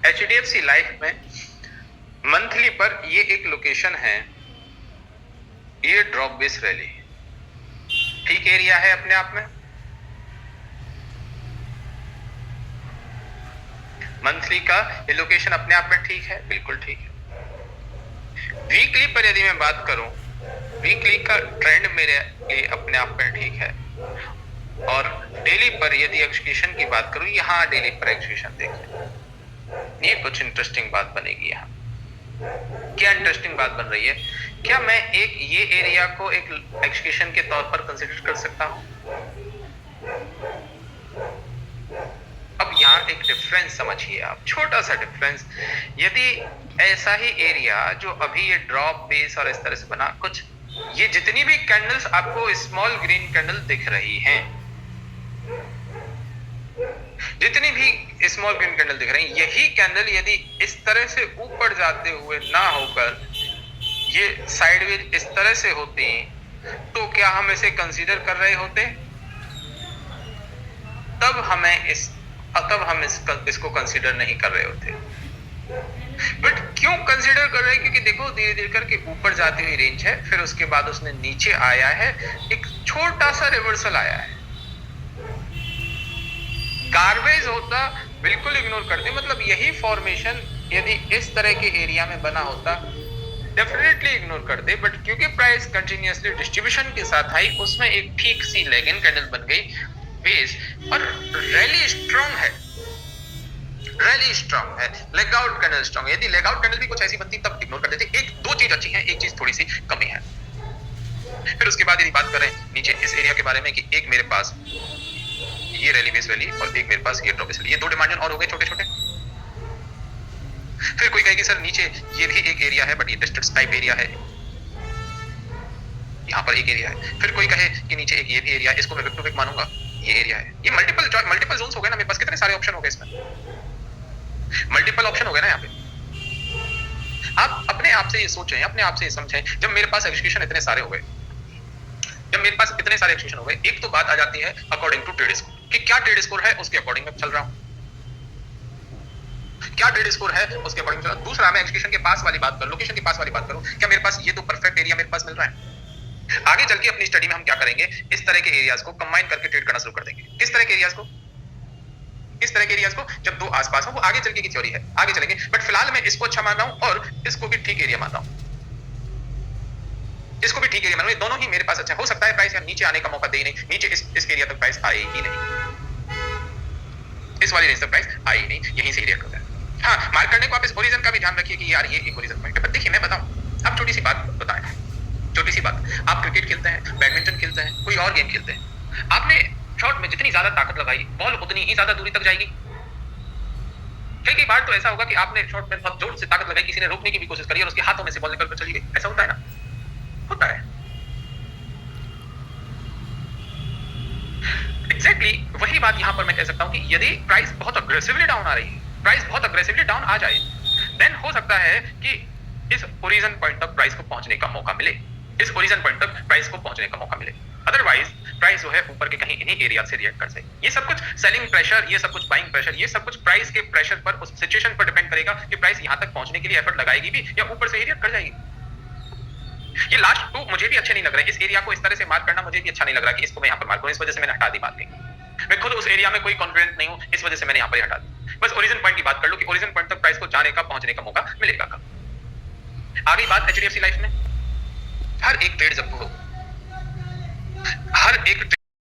HDFC life में monthly पर ये एक लोकेशन है, ये ड्रॉप बेस रैली, ठीक एरिया है अपने आप में। मंथली का ये लोकेशन अपने आप में ठीक है, बिल्कुल ठीक है। वीकली पर यदि मैं बात करूं, वीकली का ट्रेंड मेरे लिए अपने आप में ठीक है। और डेली पर यदि एक्सक्यूशन की बात करूं, यहां डेली पर एक्सक्यूशन देखिए, ये कुछ इंटरेस्टिंग बात बनेगी। यहां क्या इंटरेस्टिंग बात बन रही है? क्या मैं एक ये एरिया को एक एक्सक्यूशन के तौर पर कंसीडर कर सकता हूं? अब यहां एक डिफरेंस समझिए आप, छोटा सा डिफरेंस। यदि ऐसा ही एरिया जो अभी ये ड्रॉप बेस और इस तरह से बना, कुछ ये जितनी भी कैंडल्स आपको स्मॉल ग्रीन कैंडल दिख रही हैं, जितनी भी स्मॉल ग्रीन कैंडल दिख रही हैं, यही कैंडल यदि इस तरह से ऊपर जाते हुए ना होकर ये साइडवेज इस तरह से होती, तो क्या हम इसे कंसीडर कर रहे होते? तब हम इसको कंसीडर नहीं कर रहे होते। बट क्यों कंसीडर कर रहे हैं? क्योंकि देखो धीरे धीरे करके ऊपर जाती हुई रेंज है, फिर उसके बाद उसने नीचे आया है, एक छोटा सा रिवर्सल आया है। गार्बेज होता बिल्कुल इग्नोर करते, मतलब यही फॉर्मेशन यदि इस तरह के एरिया में बना होता डेफिनेटली इग्नोर करते, बट क्योंकि प्राइस कंटिन्यूअसली डिस्ट्रीब्यूशन के साथ आई, उसमें एक ठीक सी लेगिन कैंडल बन गई बेस, और रैली स्ट्रांग है, रैली स्ट्रांग है, लेग आउट कैंडल स्ट्रांग है। यदि लेग आउट कैंडल भी कुछ ऐसी बनती तब इग्नोर कर देते। एक दो चीज अच्छी है, एक चीज थोड़ी सी कमी है। फिर उसके बाद यदि बात करें नीचे इस एरिया के बारे में कि एक मेरे पास ये रैली बेस रैली और एक मेरे पास ये ड्रॉप बेस रैली, ये दो डिमांड और हो गए छोटे छोटे। फिर कोई कहेगी सर नीचे ये भी एक एरिया है, बट ये डिस्ट्रिक्ट टाइप एरिया है, यहाँ पर एक एरिया है। फिर कोई कहे कि नीचे एक ये भी एरिया है, इसको मैं विक टू विक मानूंगा, ये एरिया है। ये मल्टीपल जोन्स हो गए ना मेरे पास, कितने सारे ऑप्शन हो गए इसमें, मल्टीपल ऑप्शन हो गए ना यहाँ पे। आप अपने आप से ये सोचें, अपने आप से ये समझें, जब मेरे पास एक्सक्यूशन इतने सारे हो गए, जब मेरे पास इतने सारे एक्सक्यूशन हो गए, एक तो बात आ जाती है अकॉर्डिंग टू ट्रेड स्कोर, कि क्या ट्रेड स्कोर है उसके अकॉर्डिंग मैं चल रहा हूं, क्या ट्रेड स्कोर है उसके अकॉर्डिंग चल रहा हूं। दूसरा, मैं एक्सक्यूशन के पास वाली बात करूं, लोकेशन के पास वाली बात करूं, क्या मेरे पास ये तो परफेक्ट एरिया मेरे पास मिल रहा है? आगे चल के अपनी स्टडी में हम क्या करेंगे, इस तरह के एरियाज को कंबाइन करके ट्रेड करना शुरू कर देंगे। किस तरह के एरियाज को? किस तरह के एरियाज को? जब दो आसपास हो, वो आगे चल के की थ्योरी है, आगे चलेंगे। बट फिलहाल मैं इसको अच्छा मान रहा हूं और इसको भी ठीक एरिया मान रहा हूं, इसको भी ठीक एरिया मान रहा हूं। दोनों ही मेरे पास अच्छा हो सकता है प्राइस यहाँ नीचे आने का मौका दे ही नहीं, नीचे इस एरिया तक प्राइस आए ही नहीं, इस वाली रेंज तक प्राइस आई ही नहीं, यहीं से रिएक्ट होता है। हाँ, मार्क करने को आप इस ओरिजिन का भी ध्यान रखिए कि यार ये एक ओरिजिन पॉइंट है। पर देखिए मैं बताऊं, अब छोटी सी बात बताएं, छोटी सी बात, आप क्रिकेट खेलते हैं, बैडमिंटन खेलते हैं, कोई और गेम खेलते हैं, आपने शॉट में जितनी ज्यादा ताकत लगाई, बॉल उतनी ही ज्यादा दूरी तक जाएगी। कई बार तो ऐसा होगा कि आपने शॉट में बहुत जोर से ताकत लगाई, किसी ने रोकने की भी कोशिश करी और उसके हाथों में से बॉल निकल कर चली गई, ऐसा होता है ना, होता है। एग्जैक्टली वही बात यहां पर मैं कह सकता हूं कि यदि प्राइस बहुत अग्रेसिवली डाउन आ रही है, प्राइस बहुत अग्रेसिवली डाउन आ जाए, देन हो सकता है कि इस ओरिजिन पॉइंट तक प्राइस को पहुंचने का मौका मिले, इस ओरिजिन पॉइंट तक प्राइस को पहुंचने का मौका मिले। अदरवाइज प्राइस जो है ऊपर के कहीं इन्हीं एरिया से रिएक्ट कर सके। ये सब कुछ सेलिंग प्रेशर, ये सब कुछ बाइंग प्रेशर, ये सब कुछ प्राइस के प्रेशर पर, उस सिचुएशन पर डिपेंड करेगा कि प्राइस यहां तक पहुंचने के लिए एफर्ट लगाएगी भी या ऊपर से ही रिएक्ट कर जाएगी। ये लास्ट टू मुझे भी अच्छे नहीं लग रहे, इस एरिया को इस तरह से मार्क करना मुझे भी अच्छा नहीं लग रहा कि इसको मैं यहां पर मार्क करूं, इस वजह से मैंने हटा दी मार्किंग। मैं खुद उस एरिया में कोई कॉन्फिडेंट नहीं हूं, इस वजह से मैंने यहां पर हटा दी। बस ओरिजिन पॉइंट की बात कर लो कि ओरिजिन पॉइंट तक प्राइस को जाने का, पहुंचने का मौका मिलेगा कब। आगे बात HDFC लाइफ में, हर एक ट्रेड जब हो, हर एक